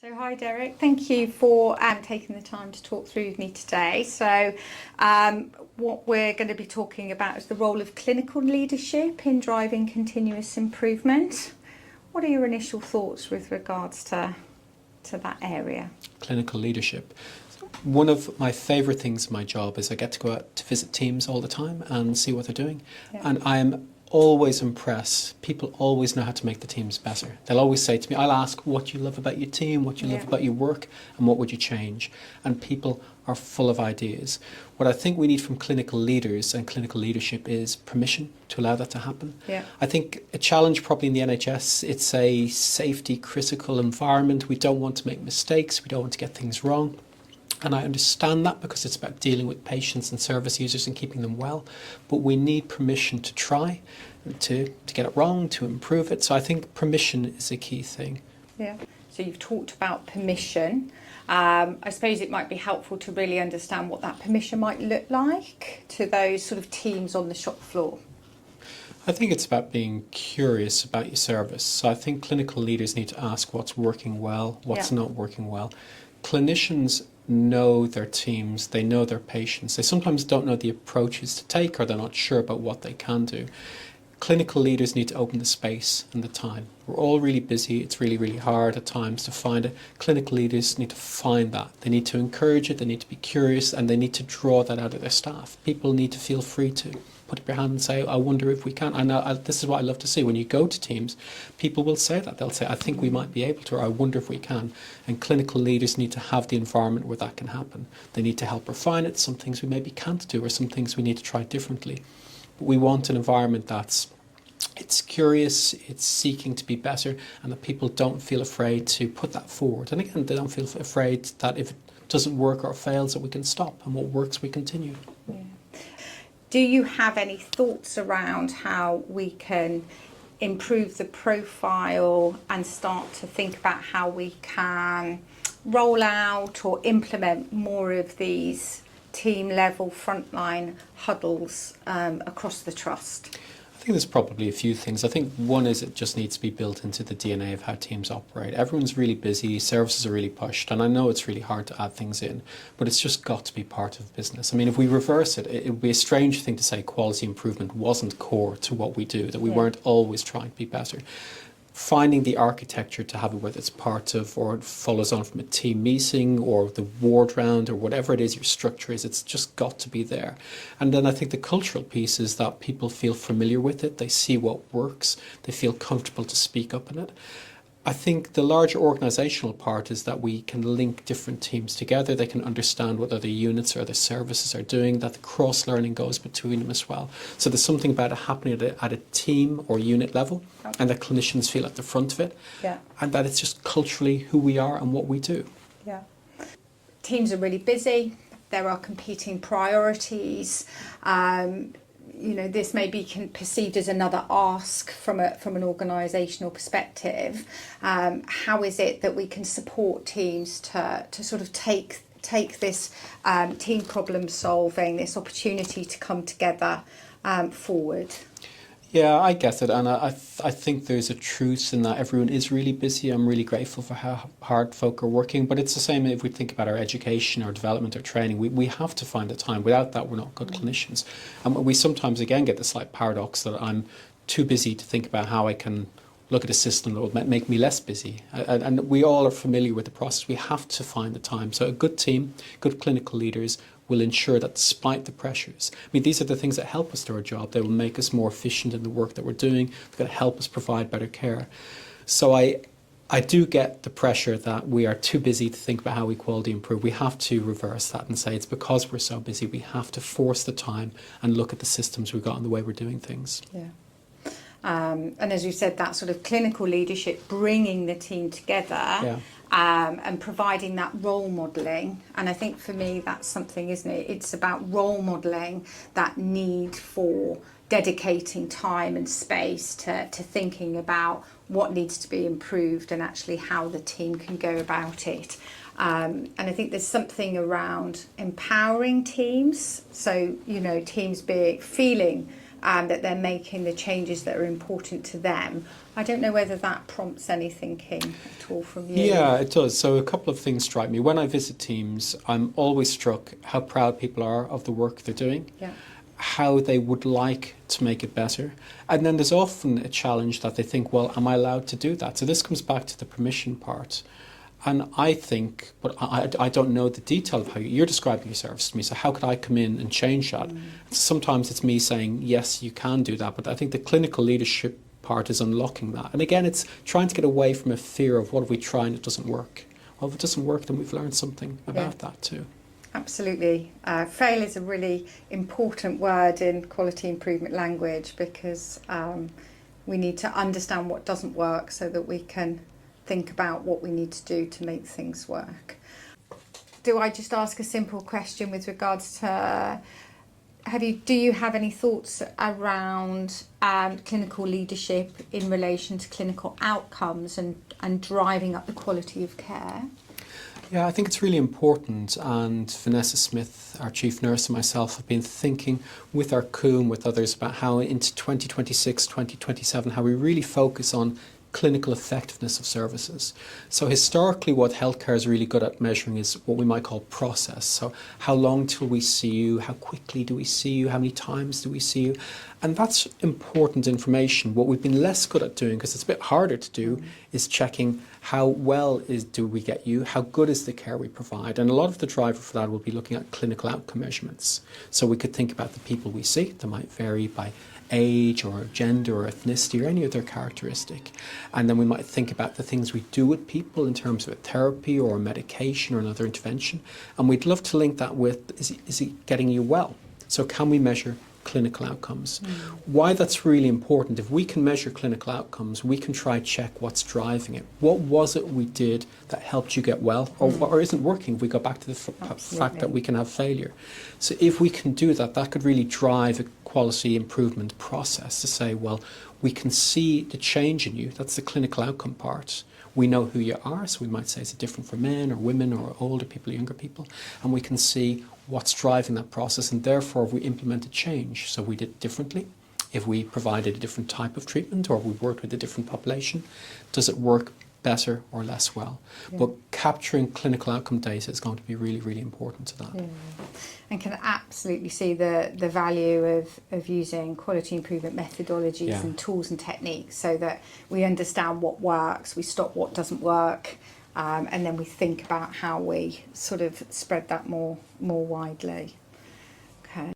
So hi Derek, thank you for taking the time to talk through with me today. So what we're going to be talking about is the role of clinical leadership in driving continuous improvement. What are your initial thoughts with regards to that area? Clinical leadership. One of my favourite things in my job is I get to go out to visit teams all the time and see what they're doing. Yeah. And I'm always impressed. People always know how to make the teams better. They'll always say to me, I'll ask what you love about your team, what you love about your work, and what would you change. And people are full of ideas. What I think we need from clinical leaders and clinical leadership is permission to allow that to happen. Yeah. I think a challenge probably in the NHS, it's a safety critical environment. We don't want to make mistakes. We don't want to get things wrong. And I understand that because it's about dealing with patients and service users and keeping them well. But we need permission to try, to get it wrong, to improve it. So I think permission is a key thing. Yeah. So you've talked about permission. I suppose it might be helpful to really understand what that permission might look like to those sort of teams on the shop floor. I think it's about being curious about your service. So I think clinical leaders need to ask what's working well, what's not working well. Clinicians know their teams, they know their patients. They sometimes don't know the approaches to take or they're not sure about what they can do. Clinical leaders need to open the space and the time. We're all really busy. It's really, really hard at times to find it. Clinical leaders need to find that. They need to encourage it. They need to be curious and they need to draw that out of their staff. People need to feel free to put up your hand and say, I wonder if we can. And this is what I love to see. When you go to teams, people will say that. They'll say, I think we might be able to, or I wonder if we can. And clinical leaders need to have the environment where that can happen. They need to help refine it. Some things we maybe can't do or some things we need to try differently. But we want an environment it's curious, it's seeking to be better, and that people don't feel afraid to put that forward. And again, they don't feel afraid that if it doesn't work or fails, that we can stop, and what works, we continue. Yeah. Do you have any thoughts around how we can improve the profile and start to think about how we can roll out or implement more of these team level frontline huddles across the trust? I think there's probably a few things. I think one is it just needs to be built into the DNA of how teams operate. Everyone's really busy, services are really pushed, and I know it's really hard to add things in, but it's just got to be part of business. I mean, if we reverse it, it would be a strange thing to say quality improvement wasn't core to what we do, that we weren't always trying to be better. Finding the architecture to have it, whether it's part of or it follows on from a team meeting or the ward round or whatever it is your structure is, it's just got to be there. And then I think the cultural piece is that people feel familiar with it, they see what works, they feel comfortable to speak up in it. I think the larger organisational part is that we can link different teams together. They can understand what other units or other services are doing, that the cross-learning goes between them as well. So there's something about it happening at a team or unit level, and that clinicians feel at the front of it, and that it's just culturally who we are and what we do. Yeah. Teams are really busy. There are competing priorities. This may be perceived as another ask from an organisational perspective. How is it that we can support teams to sort of take this team problem solving, this opportunity to come together forward? Yeah, I get it, and I think there's a truth in that everyone is really busy. I'm really grateful for how hard folk are working, but it's the same if we think about our education, our development, our training. We have to find the time. Without that, we're not good clinicians. And we sometimes, again, get the slight paradox that I'm too busy to think about how I can look at a system that will make me less busy. And we all are familiar with the process. We have to find the time. So a good team, good clinical leaders will ensure that despite the pressures, I mean, these are the things that help us do our job. They will make us more efficient in the work that we're doing. They're going to help us provide better care. So I do get the pressure that we are too busy to think about how we quality improve. We have to reverse that and say it's because we're so busy, we have to force the time and look at the systems we've got and the way we're doing things. Yeah. And as you said, that sort of clinical leadership, bringing the team together and providing that role modelling. And I think for me, that's something, isn't it? It's about role modelling that need for dedicating time and space to thinking about what needs to be improved and actually how the team can go about it. And I think there's something around empowering teams. So, teams feeling that they're making the changes that are important to them. I don't know whether that prompts any thinking at all from you. Yeah, it does. So a couple of things strike me. When I visit teams, I'm always struck how proud people are of the work they're doing, Yeah. how they would like to make it better. And then there's often a challenge that they think, well, am I allowed to do that? So this comes back to the permission part. And I think, but I don't know the detail of how you're describing your service to me, so how could I come in and change that? Sometimes it's me saying, yes, you can do that, but I think the clinical leadership part is unlocking that. And again, it's trying to get away from a fear of what if we try and it doesn't work. Well, if it doesn't work, then we've learned something about that too. Absolutely. Fail is a really important word in quality improvement language, because we need to understand what doesn't work so that we can think about what we need to do to make things work. Do I just ask a simple question with regards to, do you have any thoughts around clinical leadership in relation to clinical outcomes and driving up the quality of care? Yeah, I think it's really important, and Vanessa Smith, our chief nurse, and myself have been thinking with our COOM, with others, about how into 2026, 2027, how we really focus on clinical effectiveness of services. So historically what healthcare is really good at measuring is what we might call process. So how long till we see you, how quickly do we see you, how many times do we see you? And that's important information. What we've been less good at doing, because it's a bit harder to do, is checking how well do we get you, how good is the care we provide. And a lot of the driver for that will be looking at clinical outcome measurements. So we could think about the people we see. They might vary by age or gender or ethnicity or any other characteristic. And then we might think about the things we do with people in terms of a therapy or a medication or another intervention. And we'd love to link that with, is he getting you well? So can we measure clinical outcomes? Why that's really important, if we can measure clinical outcomes, we can try check what's driving it. What was it we did that helped you get well, or isn't working? If we go back to the fact that we can have failure. So if we can do that, that could really drive a quality improvement process to say, well, we can see the change in you. That's the clinical outcome part. We know who you are, so we might say, is it different for men or women or older people, younger people? And we can see what's driving that process, and therefore if we implemented change, so we did it differently, if we provided a different type of treatment or we worked with a different population, does it work better or less well? But capturing clinical outcome data is going to be really, really important to that. And can absolutely see the value of using quality improvement methodologies and tools and techniques, so that we understand what works, we stop what doesn't work, and then we think about how we sort of spread that more widely.